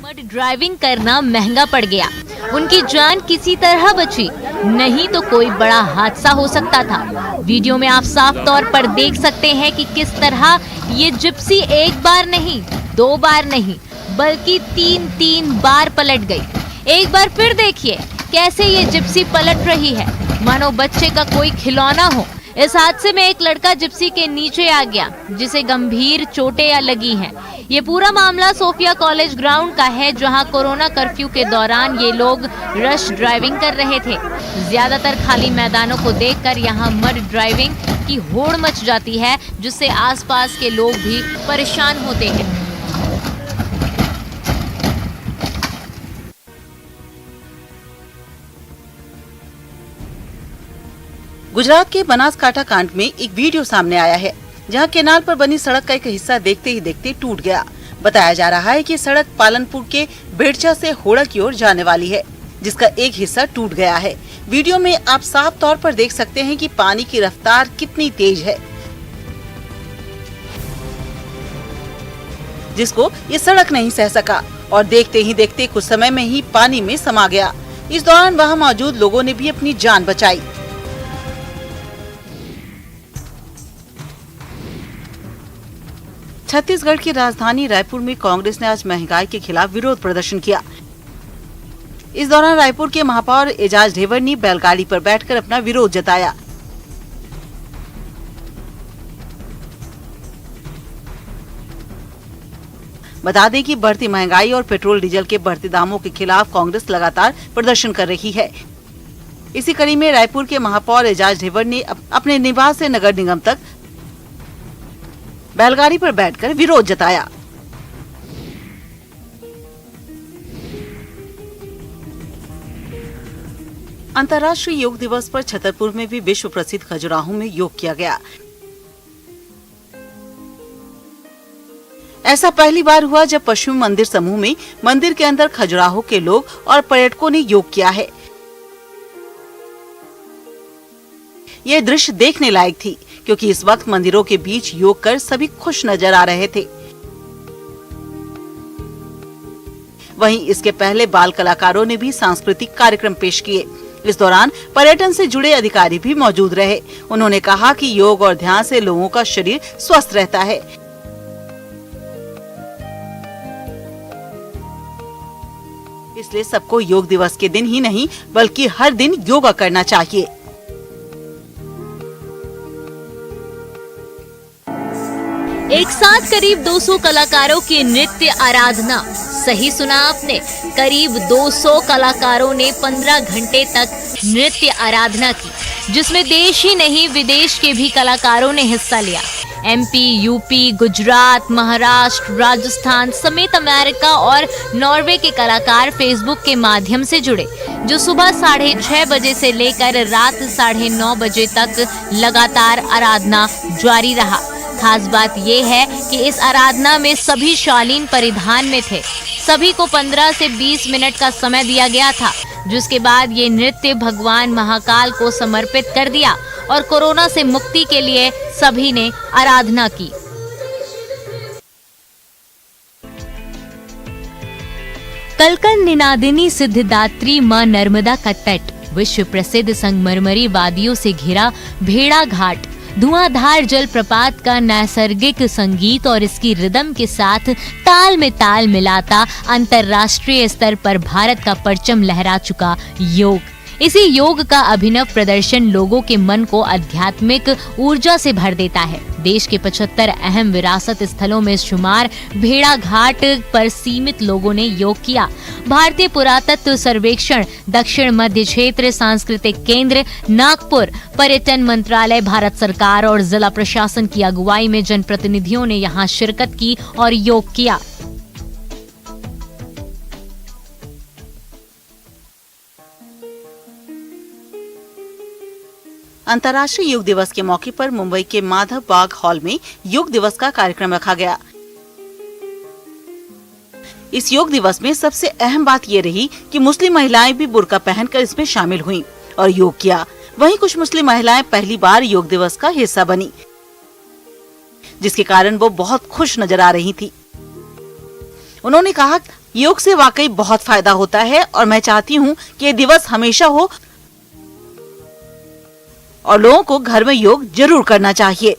Mud driving करना महंगा पड़ गया। उनकी जान किसी तरह बची, नहीं तो कोई बड़ा हादसा हो सकता था। वीडियो में आप साफ तौर पर देख सकते हैं कि किस तरह ये जिप्सी एक बार नहीं, 2 बार नहीं, बल्कि 3 बार पलट गई। एक बार फिर देखिए कैसे ये जिप्सी पलट रही है, मानो बच्चे का कोई खिलौना हो। इस हादसे में एक लड़का जिप्सी के नीचे आ गया, जिसे गंभीर चोटें लगी हैं। ये पूरा मामला सोफिया कॉलेज ग्राउंड का है, जहां कोरोना कर्फ्यू के दौरान ये लोग रश ड्राइविंग कर रहे थे। ज्यादातर खाली मैदानों को देखकर यहां मड ड्राइविंग की होड़ मच जाती है, जिससे आसपास के लोग भी परेशान होते हैं। गुजरात के बनासकांठा कांड में एक वीडियो सामने आया है, जहां केनाल पर बनी सड़क का एक हिस्सा देखते ही देखते टूट गया। बताया जा रहा है कि सड़क पालनपुर के बेड़चा से होड़ा की ओर जाने वाली है, जिसका एक हिस्सा टूट गया है। वीडियो में आप साफ तौर पर देख सकते हैं कि पानी की रफ्तार कितनी तेज है, जिसको ये सड़क नहीं सह सका और देखते ही देखते कुछ समय में ही पानी में समा गया। इस दौरान वहां मौजूद लोगों ने भी अपनी जान बचाई। छत्तीसगढ़ की राजधानी रायपुर में कांग्रेस ने आज महंगाई के खिलाफ विरोध प्रदर्शन किया। इस दौरान रायपुर के महापौर एजाज ढेबर ने बैलगाड़ी पर बैठकर अपना विरोध जताया। बता दें कि बढ़ती महंगाई और पेट्रोल डीजल के बढ़ते दामों के खिलाफ कांग्रेस लगातार प्रदर्शन कर रही है। इसी कड़ी में रायपुर के महापौर एजाज ढेबर ने अपने निवास से नगर निगम तक बैलगाड़ी पर बैठकर विरोध जताया। अंतर्राष्ट्रीय योग दिवस पर छतरपुर में भी विश्व प्रसिद्ध खजुराहो में योग किया गया। ऐसा पहली बार हुआ जब पश्चिम मंदिर समूह में मंदिर के अंदर खजुराहो के लोग और पर्यटकों ने योग किया है। यह दृश्य देखने लायक थी, क्योंकि इस वक्त मंदिरों के बीच योग कर सभी खुश नजर आ रहे थे। वहीं इसके पहले बाल कलाकारों ने भी सांस्कृतिक कार्यक्रम पेश किए। इस दौरान पर्यटन से जुड़े अधिकारी भी मौजूद रहे। उन्होंने कहा कि योग और ध्यान से लोगों का शरीर स्वस्थ रहता है। इसलिए सबको योग दिवस के दिन ही नहीं, बल्कि हर दिन योगा करना चाहिए। एक साथ करीब 200 कलाकारों की नृत्य आराधना, सही सुना आपने, करीब 200 कलाकारों ने 15 घंटे तक नृत्य आराधना की, जिसमें देश ही नहीं विदेश के भी कलाकारों ने हिस्सा लिया। एमपी, यूपी, गुजरात, महाराष्ट्र, राजस्थान समेत अमेरिका और नॉर्वे के कलाकार फेसबुक के माध्यम से जुड़े, जो सुबह 6:30 बजे से लेकर रात 9:30 बजे तक लगातार आराधना जारी रहा। खास बात यह है कि इस आराधना में सभी शालीन परिधान में थे। सभी को 15 से 20 मिनट का समय दिया गया था, जिसके बाद ये नृत्य भगवान महाकाल को समर्पित कर दिया और कोरोना से मुक्ति के लिए सभी ने आराधना की। कलकल निनादिनी सिद्धदात्री मां नर्मदा का तट, विश्व प्रसिद्ध संगमरमरी वादियों से घिरा भेड़ा घाट, धुआंधार जलप्रपात का नैसर्गिक संगीत और इसकी रिदम के साथ ताल में ताल मिलाता अंतर्राष्ट्रीय स्तर पर भारत का परचम लहरा चुका योग। इसी योग का अभिनव प्रदर्शन लोगों के मन को आध्यात्मिक ऊर्जा से भर देता है। देश के 75 अहम विरासत स्थलों में शुमार भेड़ा घाट पर सीमित लोगों ने योग किया। भारतीय पुरातत्व सर्वेक्षण, दक्षिण मध्य क्षेत्र सांस्कृतिक केंद्र, नागपुर, पर्यटन मंत्रालय, भारत सरकार और जिला प्रशासन की अगुवाई में जनप्रतिनिधियों ने यहां शिरकत की और योग किया। अंतर्राष्ट्रीय योग दिवस के मौके पर मुंबई के माधव बाग हॉल में योग दिवस का कार्यक्रम रखा गया। इस योग दिवस में सबसे अहम बात ये रही कि मुस्लिम महिलाएं भी बुर्का पहनकर इसमें शामिल हुईं और योग किया। वहीं कुछ मुस्लिम महिलाएं पहली बार योग दिवस का हिस्सा बनी, जिसके कारण वो बहुत खुश नजर आ रही थी। उन्होंने कहा, योग से वाकई बहुत फायदा होता है और मैं चाहती हूँ कि ये दिवस हमेशा हो और लोगों को घर में योग जरूर करना चाहिए।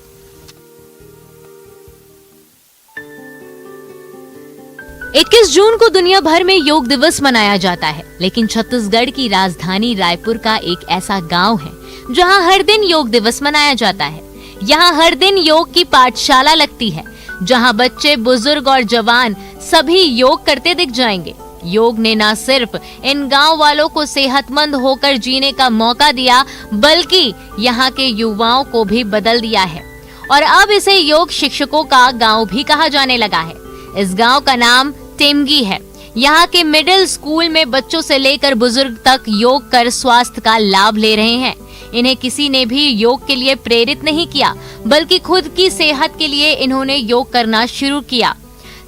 इक्कीस जून को दुनिया भर में योग दिवस मनाया जाता है, लेकिन छत्तीसगढ़ की राजधानी रायपुर का एक ऐसा गांव है जहां हर दिन योग दिवस मनाया जाता है। यहां हर दिन योग की पाठशाला लगती है, जहां बच्चे, बुजुर्ग और जवान सभी योग करते दिख जाएंगे। योग ने न सिर्फ इन गांव वालों को सेहतमंद होकर जीने का मौका दिया, बल्कि यहाँ के युवाओं को भी बदल दिया है और अब इसे योग शिक्षकों का गांव भी कहा जाने लगा है। इस गांव का नाम टेमगी है। यहाँ के मिडिल स्कूल में बच्चों से लेकर बुजुर्ग तक योग कर स्वास्थ्य का लाभ ले रहे हैं। इन्हें किसी ने भी योग के लिए प्रेरित नहीं किया, बल्कि खुद की सेहत के लिए इन्होंने योग करना शुरू किया।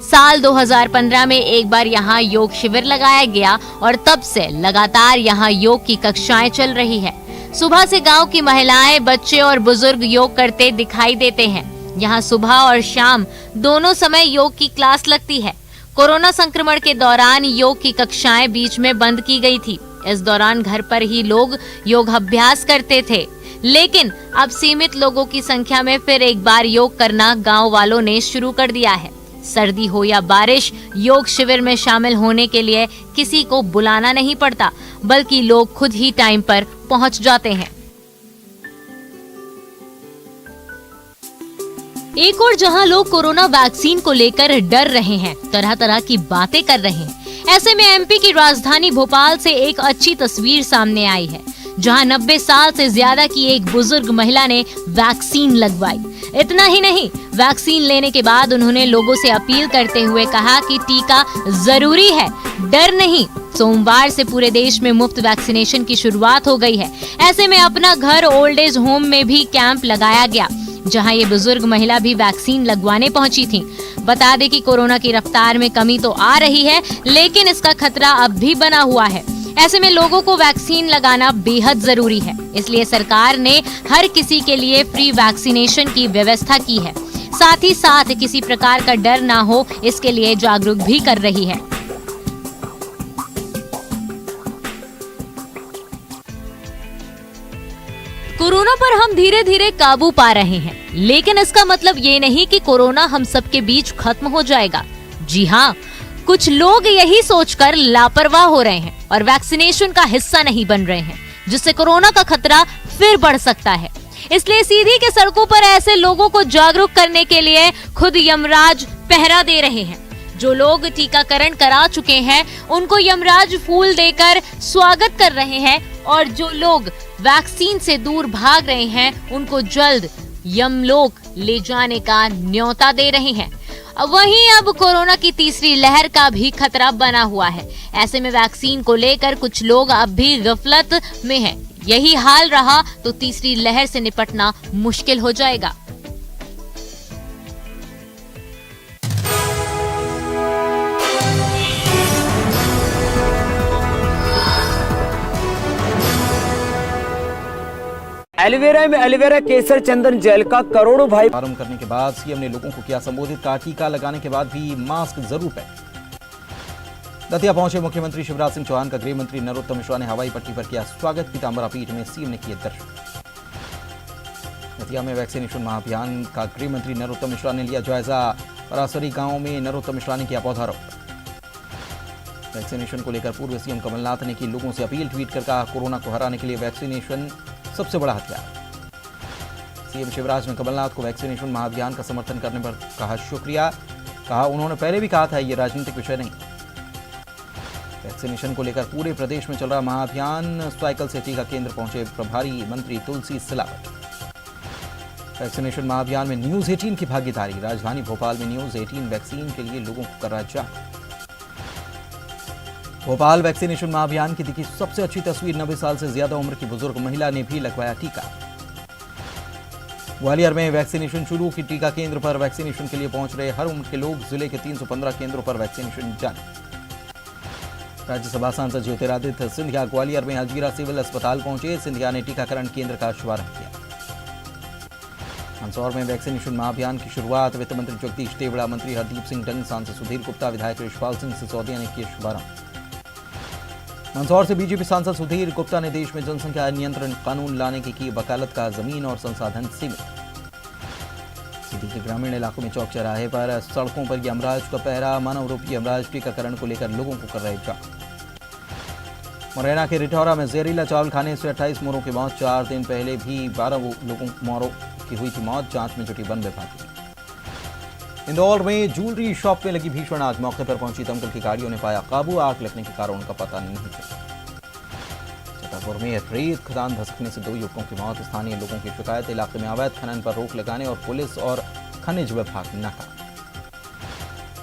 साल 2015 में एक बार यहाँ योग शिविर लगाया गया और तब से लगातार यहाँ योग की कक्षाएं चल रही है। सुबह से गांव की महिलाएं, बच्चे और बुजुर्ग योग करते दिखाई देते हैं। यहाँ सुबह और शाम दोनों समय योग की क्लास लगती है। कोरोना संक्रमण के दौरान योग की कक्षाएं बीच में बंद की गई थी। इस दौरान घर पर ही लोग योग अभ्यास करते थे, लेकिन अब सीमित लोगों की संख्या में फिर एक बार योग करना गांव वालों ने शुरू कर दिया है। सर्दी हो या बारिश, योग शिविर में शामिल होने के लिए किसी को बुलाना नहीं पड़ता, बल्कि लोग खुद ही टाइम पर पहुंच जाते हैं। एक और जहां लोग कोरोना वैक्सीन को लेकर डर रहे हैं, तरह तरह की बातें कर रहे हैं, ऐसे में एमपी की राजधानी भोपाल से एक अच्छी तस्वीर सामने आई है, जहां 90 साल से ज्यादा की एक बुजुर्ग महिला ने वैक्सीन लगवाई। इतना ही नहीं, वैक्सीन लेने के बाद उन्होंने लोगों से अपील करते हुए कहा कि टीका जरूरी है, डर नहीं। सोमवार से पूरे देश में मुफ्त वैक्सीनेशन की शुरुआत हो गई है। ऐसे में अपना घर ओल्ड एज होम में भी कैंप लगाया गया, जहां ये बुजुर्ग महिला भी वैक्सीन लगवाने पहुंची थी। बता दें कि कोरोना की रफ्तार में कमी तो आ रही है, लेकिन इसका खतरा अब भी बना हुआ है। ऐसे में लोगों को वैक्सीन लगाना बेहद जरूरी है, इसलिए सरकार ने हर किसी के लिए फ्री वैक्सीनेशन की व्यवस्था की है। साथ ही साथ किसी प्रकार का डर ना हो, इसके लिए जागरूक भी कर रही है। कोरोना पर हम धीरे धीरे काबू पा रहे हैं, लेकिन इसका मतलब ये नहीं कि कोरोना हम सबके बीच खत्म हो जाएगा। जी हाँ, कुछ लोग यही सोचकर लापरवाह हो रहे हैं और वैक्सीनेशन का हिस्सा नहीं बन रहे हैं, जिससे कोरोना का खतरा फिर बढ़ सकता है। इसलिए सीधी के सड़कों पर ऐसे लोगों को जागरूक करने के लिए खुद यमराज पहरा दे रहे हैं। जो लोग टीकाकरण करा चुके हैं, उनको यमराज फूल देकर स्वागत कर रहे हैं, और जो लोग वैक्सीन से दूर भाग रहे हैं, उनको जल्द यमलोक ले जाने का न्योता दे रहे हैं। वहीं अब कोरोना की तीसरी लहर का भी खतरा बना हुआ है। ऐसे में वैक्सीन को लेकर कुछ लोग अब भी गफलत में हैं। यही हाल रहा तो तीसरी लहर से निपटना मुश्किल हो जाएगा। एलोवेरा में एलोवेरा केसर चंदन जेल का करोड़ों भाई प्रारंभ करने के बाद सीएम ने लोगों को किया संबोधित, कहा टीका लगाने के बाद भी मास्क जरूर पहने। दतिया पहुंचे मुख्यमंत्री शिवराज सिंह चौहान का गृह मंत्री नरोत्तम मिश्रा ने हवाई पट्टी पर किया स्वागत। पीताम्बरा पीठ में सीएम ने किए दर्शन। दतिया में वैक्सीनेशन महाअभियान का गृह मंत्री नरोत्तम मिश्रा ने लिया जायजा। परासरी गांव में नरोत्तम मिश्रा ने किया पौधारोपण। वैक्सीनेशन को लेकर पूर्व सीएम कमलनाथ ने की लोगों से अपील, ट्वीट कर कहा कोरोना को हराने के लिए वैक्सीनेशन सबसे बड़ा हथियार। सीएम शिवराज ने कमलनाथ को वैक्सीनेशन महाअभियान का समर्थन करने पर कहा शुक्रिया। कहा उन्होंने पहले भी कहा था ये राजनीतिक विषय नहीं। वैक्सीनेशन को लेकर पूरे प्रदेश में चल रहा महाअभियान। साइकिल से टीका केंद्र पहुंचे प्रभारी मंत्री तुलसी सिलावट। वैक्सीनेशन महाअभियान में न्यूज 18 की भागीदारी। राजधानी भोपाल में न्यूज 18 वैक्सीन के लिए लोगों को कर रहा जागरूक। भोपाल वैक्सीनेशन महाअभियान की दिखी सबसे अच्छी तस्वीर। 90 साल से ज्यादा उम्र की बुजुर्ग महिला ने भी लगवाया टीका। ग्वालियर में वैक्सीनेशन शुरू की। टीका केंद्र पर वैक्सीनेशन के लिए पहुंच रहे हर उम्र के लोग। जिले के 315 केंद्रों पर वैक्सीनेशन जारी। राज्यसभा सांसद ज्योतिरादित्य सिंधिया ग्वालियर में अलजीरा सिविल अस्पताल पहुंचे। सिंधिया ने टीकाकरण केंद्र का शुभारंभ किया। मंदसौर में वैक्सीनेशन महाअभियान की शुरुआत वित्त मंत्री जगदीश देवड़ा, मंत्री हरदीप सिंह डंग, सांसद सुधीर गुप्ता, विधायक यशपाल सिंह सिसोदिया ने किया शुभारंभ। मंदसौर से बीजेपी सांसद सुधीर गुप्ता ने देश में जनसंख्या नियंत्रण कानून लाने की वकालत, का जमीन और संसाधन सीमित। सिटी के ग्रामीण इलाकों में चौक चौराहे पर सड़कों पर यमराज का पहरा, मानव रूपी यमराज टीकाकरण को लेकर लोगों को कर रहे जांच। मुरैना के रिठौरा में जहरीला चावल खाने से 28 मोरों की मौत, 4 दिन पहले भी 12 लोगों मोरों की हुई थी मौत, जांच में जुटी वन विभाग। इंदौर में ज्वेलरी शॉप में लगी भीषण आग, मौके पर पहुंची दमकल की गाड़ियों ने पाया काबू, आग लगने के कारण का पता नहीं चला। छतरपुर में रेत खदान धसकने से 2 युवकों की मौत, स्थानीय लोगों की शिकायत, इलाके में अवैध खनन पर रोक लगाने और पुलिस और खनिज विभाग नाकाम।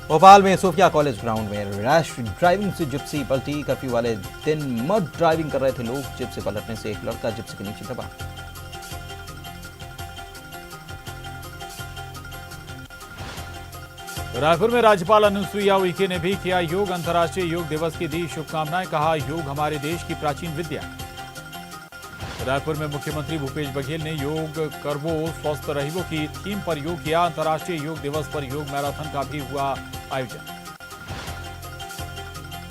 भोपाल में सोफिया कॉलेज ग्राउंड में रैश ड्राइविंग से जिप्सी पलटी, कर्फ्यू वाले दिन मड ड्राइविंग कर रहे थे लोग, जिप्सी पलटने से एक लड़का जिप्सी के नीचे दबा। रायपुर में राज्यपाल अनुसुईया उइके ने भी किया योग, अंतर्राष्ट्रीय योग दिवस की दी शुभकामनाएं, कहा योग हमारे देश की प्राचीन विद्या। रायपुर में मुख्यमंत्री भूपेश बघेल ने योग करवो स्वस्थ रहिवो की थीम पर योग किया, अंतर्राष्ट्रीय योग दिवस पर योग मैराथन का भी हुआ आयोजन।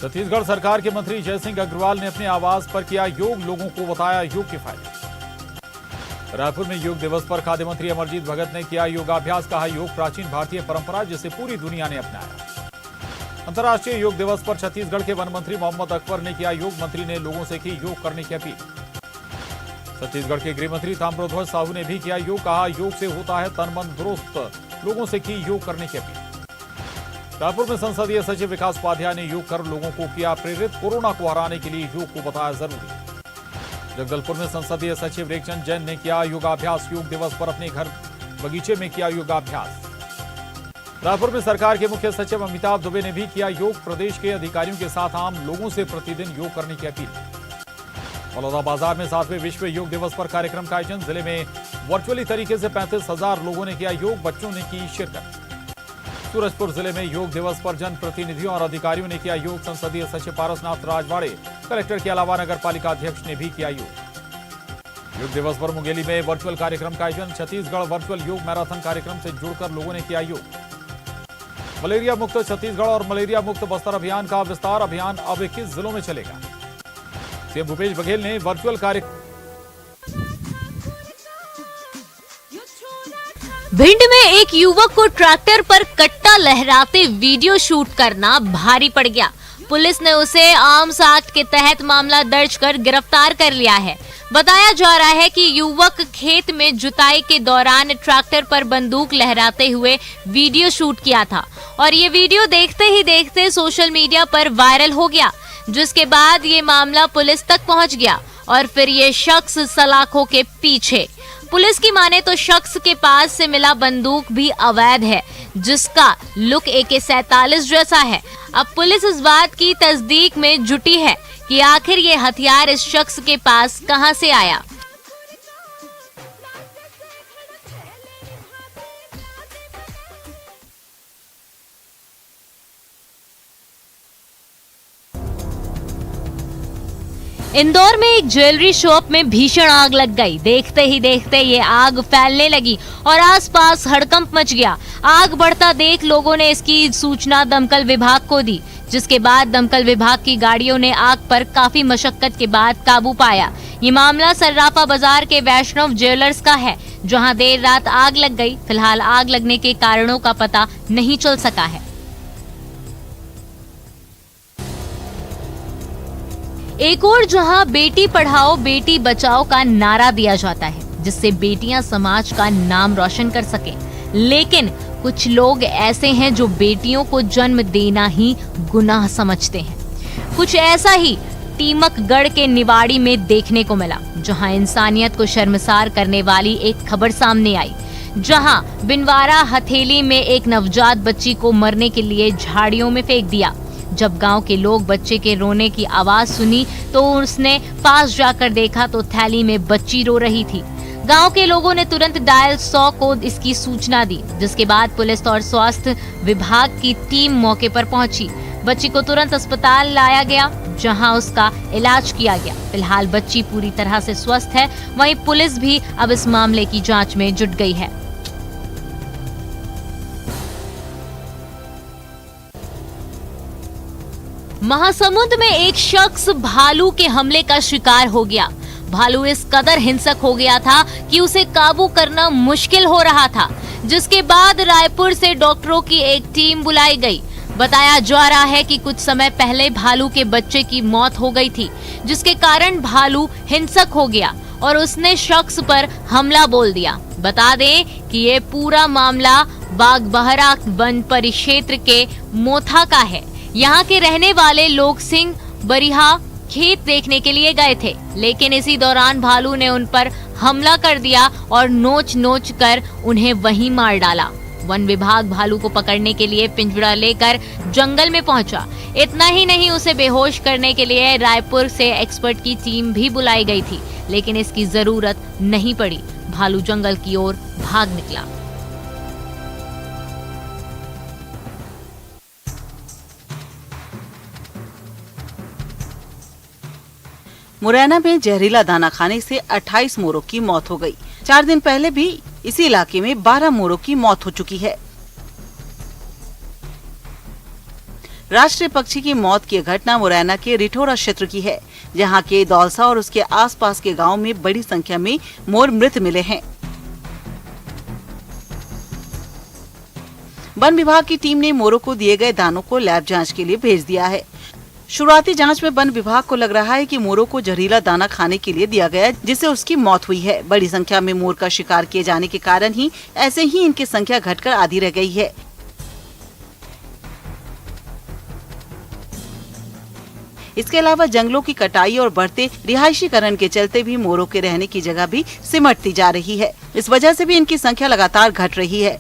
छत्तीसगढ़ सरकार के मंत्री जयसिंह अग्रवाल ने अपने आवास पर किया योग, लोगों को बताया योग के फायदे। रायपुर में योग दिवस पर खाद्य मंत्री अमरजीत भगत ने किया योगाभ्यास, कहा योग प्राचीन भारतीय परंपरा जिसे पूरी दुनिया ने अपनाया। अंतर्राष्ट्रीय योग दिवस पर छत्तीसगढ़ के वन मंत्री मोहम्मद अकबर ने किया योग, मंत्री ने लोगों से की योग करने की अपील। छत्तीसगढ़ के गृह मंत्री ताम्रध्वज साहू ने भी किया योग, कहा योग से होता है तन मन दुरुस्त, लोगों से की योग करने की अपील। रायपुर में संसदीय सचिव विकास उपाध्याय ने योग कर लोगों को किया प्रेरित, कोरोना को हराने के लिए योग को बताया जरूरी। जगदलपुर में संसदीय सचिव रेखचंद जैन ने किया योगाभ्यास, योग दिवस पर अपने घर बगीचे में किया योगाभ्यास। रायपुर में सरकार के मुख्य सचिव अमिताभ दुबे ने भी किया योग, प्रदेश के अधिकारियों के साथ आम लोगों से प्रतिदिन योग करने की अपील। बलौदाबाजार में 7वें विश्व योग दिवस पर कार्यक्रम का आयोजन, जिले में वर्चुअली तरीके से 35,000 लोगों ने किया योग, बच्चों ने की शिरकत। सूरजपुर जिले में योग दिवस पर जनप्रतिनिधियों और अधिकारियों ने किया योग, संसदीय सचिव पारसनाथ राजवाड़े, कलेक्टर के अलावा नगर पालिका अध्यक्ष ने भी किया योग दिवस पर मुंगेली में वर्चुअल कार्यक्रम का आयोजन, छत्तीसगढ़ वर्चुअल योग मैराथन कार्यक्रम से जुड़कर लोगों ने किया योग। मलेरिया मुक्त छत्तीसगढ़ और मलेरिया मुक्त बस्तर अभियान का विस्तार, अभियान अब 21 जिलों में चलेगा। सीएम भूपेश बघेल ने वर्चुअल भिंड में एक युवक को ट्रैक्टर पर कट्टा लहराते वीडियो शूट करना भारी पड़ गया। पुलिस ने उसे आर्म्स एक्ट के तहत मामला दर्ज कर गिरफ्तार कर लिया है। बताया जा रहा है कि युवक खेत में जुताई के दौरान ट्रैक्टर पर बंदूक लहराते हुए वीडियो शूट किया था और ये वीडियो देखते ही देखते सोशल मीडिया पर वायरल हो गया, जिसके बाद ये मामला पुलिस तक पहुंच गया और फिर ये शख्स सलाखों के पीछे। पुलिस की माने तो शख्स के पास से मिला बंदूक भी अवैध है, जिसका लुक AK-47 जैसा है। अब पुलिस इस बात की तस्दीक में जुटी है कि आखिर ये हथियार इस शख्स के पास कहां से आया। इंदौर में एक ज्वेलरी शॉप में भीषण आग लग गई। देखते ही देखते ये आग फैलने लगी और आसपास हड़कंप मच गया। आग बढ़ता देख लोगों ने इसकी सूचना दमकल विभाग को दी, जिसके बाद दमकल विभाग की गाड़ियों ने आग पर काफी मशक्कत के बाद काबू पाया। ये मामला सर्राफा बाजार के वैष्णव ज्वेलर्स का है, जहां देर रात आग लग गई। फिलहाल आग लगने के कारणों का पता नहीं चल सका है। एक और जहां बेटी पढ़ाओ बेटी बचाओ का नारा दिया जाता है, जिससे बेटियां समाज का नाम रोशन कर सके, लेकिन कुछ लोग ऐसे हैं जो बेटियों को जन्म देना ही गुनाह समझते हैं। कुछ ऐसा ही टीमकगढ़ के निवाड़ी में देखने को मिला, जहां इंसानियत को शर्मसार करने वाली एक खबर सामने आई, जहां बिनवारा हथेली में एक नवजात बच्ची को मरने के लिए झाड़ियों में फेंक दिया। जब गांव के लोग बच्चे के रोने की आवाज सुनी तो उसने पास जाकर देखा तो थैली में बच्ची रो रही थी। गांव के लोगों ने तुरंत डायल 100 को इसकी सूचना दी, जिसके बाद पुलिस और स्वास्थ्य विभाग की टीम मौके पर पहुंची। बच्ची को तुरंत अस्पताल लाया गया, जहां उसका इलाज किया गया। फिलहाल बच्ची पूरी तरह से स्वस्थ है। वहीं पुलिस भी अब इस मामले की जांच में जुट गई है। महासमुंद में एक शख्स भालू के हमले का शिकार हो गया। भालू इस कदर हिंसक हो गया था कि उसे काबू करना मुश्किल हो रहा था, जिसके बाद रायपुर से डॉक्टरों की एक टीम बुलाई गई। बताया जा रहा है कि कुछ समय पहले भालू के बच्चे की मौत हो गई थी, जिसके कारण भालू हिंसक हो गया और उसने शख्स पर हमला बोल दिया। बता दें कि ये पूरा मामला बागबहरा वन परिक्षेत्र के मोथा का है। यहाँ के रहने वाले लोग सिंह बरिहा खेत देखने के लिए गए थे, लेकिन इसी दौरान भालू ने उन पर हमला कर दिया और नोच कर उन्हें वहीं मार डाला। वन विभाग भालू को पकड़ने के लिए पिंजरा लेकर जंगल में पहुंचा। इतना ही नहीं, उसे बेहोश करने के लिए रायपुर से एक्सपर्ट की टीम भी बुलाई गई थी, लेकिन इसकी जरूरत नहीं पड़ी। भालू जंगल की ओर भाग निकला। मुरैना में जहरीला दाना खाने से 28 मोरों की मौत हो गई। 4 दिन पहले भी इसी इलाके में 12 मोरों की मौत हो चुकी है। राष्ट्रीय पक्षी की मौत की घटना मुरैना के रिठोरा क्षेत्र की है, जहां के दौलसा और उसके आसपास के गांव में बड़ी संख्या में मोर मृत मिले हैं। वन विभाग की टीम ने मोरों को दिए गए दानों को लैब जांच के लिए भेज दिया है। शुरुआती जांच में वन विभाग को लग रहा है कि मोरों को जहरीला दाना खाने के लिए दिया गया, जिससे उसकी मौत हुई है। बड़ी संख्या में मोर का शिकार किए जाने के कारण ही ऐसे ही इनकी संख्या घटकर आधी रह गई है। इसके अलावा जंगलों की कटाई और बढ़ते रिहायशीकरण के चलते भी मोरों के रहने की जगह भी सिमटती जा रही है। इस वजह से भी इनकी संख्या लगातार घट रही है।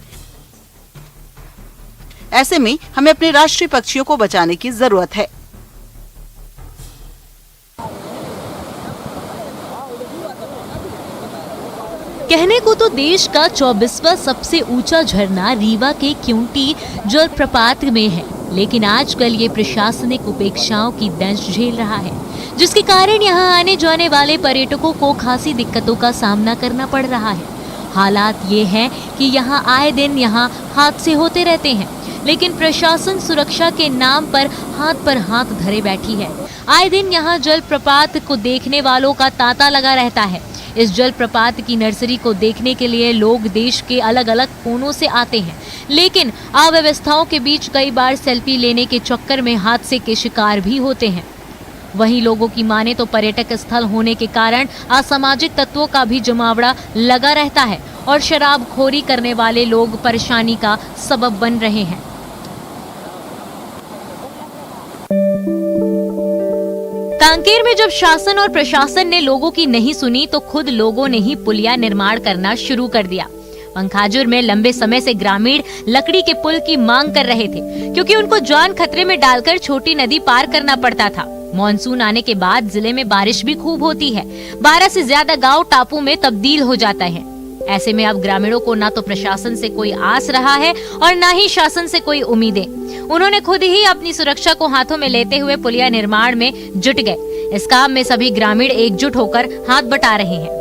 ऐसे में हमें अपने राष्ट्रीय पक्षियों को बचाने की जरूरत है। कहने को तो देश का 24वां सबसे ऊंचा झरना रीवा के क्यूंटी जलप्रपात में है, लेकिन आजकल ये प्रशासनिक उपेक्षाओं की दंश झेल रहा है, जिसके कारण यहाँ आने जाने वाले पर्यटकों को खासी दिक्कतों का सामना करना पड़ रहा है। हालात ये हैं कि यहाँ आए दिन यहाँ हादसे होते रहते हैं, लेकिन प्रशासन सुरक्षा के नाम पर हाथ धरे बैठी है। आए दिन यहाँ जलप्रपात को देखने वालों का तांता लगा रहता है। इस जलप्रपात की नर्सरी को देखने के लिए लोग देश के अलग अलग कोनों से आते हैं, लेकिन अव्यवस्थाओं के बीच कई बार सेल्फी लेने के चक्कर में हादसे के शिकार भी होते हैं। वहीं लोगों की माने तो पर्यटक स्थल होने के कारण असामाजिक तत्वों का भी जमावड़ा लगा रहता है और शराबखोरी करने वाले लोग परेशानी का सबब बन रहे हैं। कांकेर में जब शासन और प्रशासन ने लोगों की नहीं सुनी तो खुद लोगों ने ही पुलिया निर्माण करना शुरू कर दिया। पंखाजुर में लंबे समय से ग्रामीण लकड़ी के पुल की मांग कर रहे थे, क्योंकि उनको जान खतरे में डालकर छोटी नदी पार करना पड़ता था। मॉनसून आने के बाद जिले में बारिश भी खूब होती है। 12 से ज्यादा गांव टापू में तब्दील हो जाता है। ऐसे में अब ग्रामीणों को ना तो प्रशासन से कोई आस रहा है और ना ही शासन से कोई उम्मीदें। उन्होंने खुद ही अपनी सुरक्षा को हाथों में लेते हुए पुलिया निर्माण में जुट गए। इस काम में सभी ग्रामीण एकजुट होकर हाथ बटा रहे हैं।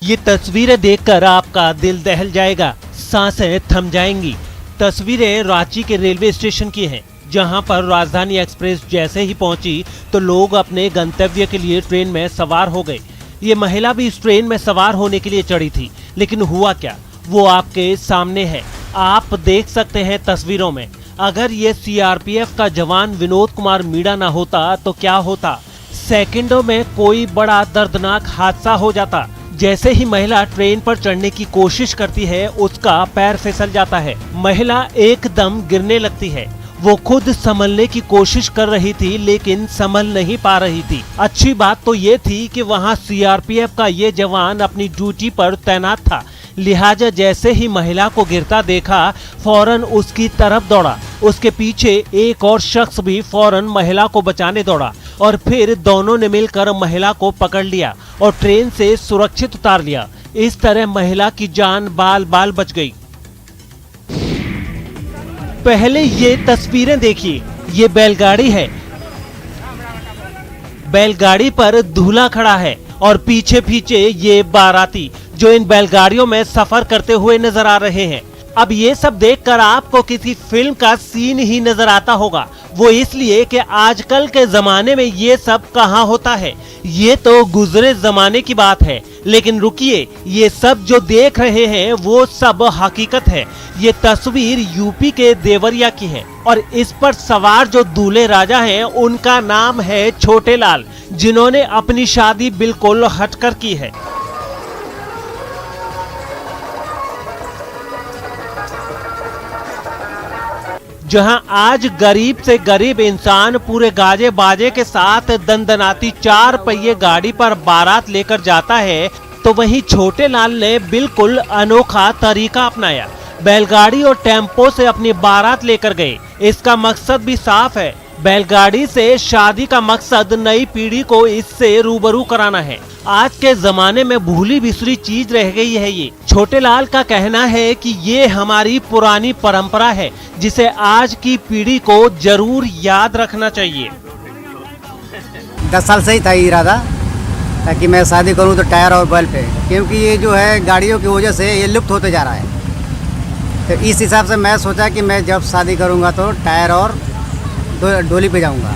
ये तस्वीरें देखकर आपका दिल दहल जाएगा, सांसें थम जाएंगी। तस्वीरें रांची के रेलवे स्टेशन की हैं, जहां पर राजधानी एक्सप्रेस जैसे ही पहुंची तो लोग अपने गंतव्य के लिए ट्रेन में सवार हो गए। ये महिला भी इस ट्रेन में सवार होने के लिए चढ़ी थी, लेकिन हुआ क्या वो आपके सामने है। आप देख सकते हैं तस्वीरों में। अगर ये सीआरपीएफ का जवान विनोद कुमार मीणा ना होता तो क्या होता। सेकंडों में कोई बड़ा दर्दनाक हादसा हो जाता। जैसे ही महिला ट्रेन पर चढ़ने की कोशिश करती है, उसका पैर फिसल जाता है। महिला एकदम गिरने लगती है। वो खुद संभलने की कोशिश कर रही थी, लेकिन संभल नहीं पा रही थी। अच्छी बात तो ये थी कि वहाँ सीआरपीएफ का ये जवान अपनी ड्यूटी पर तैनात था, लिहाजा जैसे ही महिला को गिरता देखा फौरन उसकी तरफ दौड़ा। उसके पीछे एक और शख्स भी फौरन महिला को बचाने दौड़ा और फिर दोनों ने मिलकर महिला को पकड़ लिया और ट्रेन से सुरक्षित उतार लिया। इस तरह महिला की जान बाल बाल बच गई। पहले ये तस्वीरें देखिए, ये बैलगाड़ी है। बैलगाड़ी पर दूल्हा खड़ा है और पीछे पीछे ये बाराती जो इन बैलगाड़ियों में सफर करते हुए नजर आ रहे हैं। अब ये सब देखकर आपको किसी फिल्म का सीन ही नजर आता होगा। वो इसलिए कि आजकल के जमाने में ये सब कहाँ होता है। ये तो गुजरे जमाने की बात है, लेकिन रुकिए, ये सब जो देख रहे हैं वो सब हकीकत है। ये तस्वीर यूपी के देवरिया की है और इस पर सवार जो दूल्हे राजा हैं उनका नाम है छोटे लाल, जिन्होंने अपनी शादी बिल्कुल हटकर की है। जहां आज गरीब से गरीब इंसान पूरे गाजे बाजे के साथ दंदनाती 4 पहिए गाड़ी पर बारात लेकर जाता है, तो वहीं छोटे लाल ने बिल्कुल अनोखा तरीका अपनाया। बैलगाड़ी और टेम्पो से अपनी बारात लेकर गए। इसका मकसद भी साफ है। बैलगाड़ी से शादी का मकसद नई पीढ़ी को इससे रूबरू कराना है। आज के जमाने में भूली बिसरी चीज रह गई है ये। छोटे लाल का कहना है कि ये हमारी पुरानी परंपरा है, जिसे आज की पीढ़ी को जरूर याद रखना चाहिए। 10 साल से ही था इरादा, ताकि मैं शादी करूं तो टायर और बैल पे, क्योंकि ये जो है गाड़ियों की वजह से ये लुप्त होते जा रहा है। तो इस हिसाब से मैं सोचा कि मैं जब शादी करूंगा तो टायर और डोली पे जाऊंगा।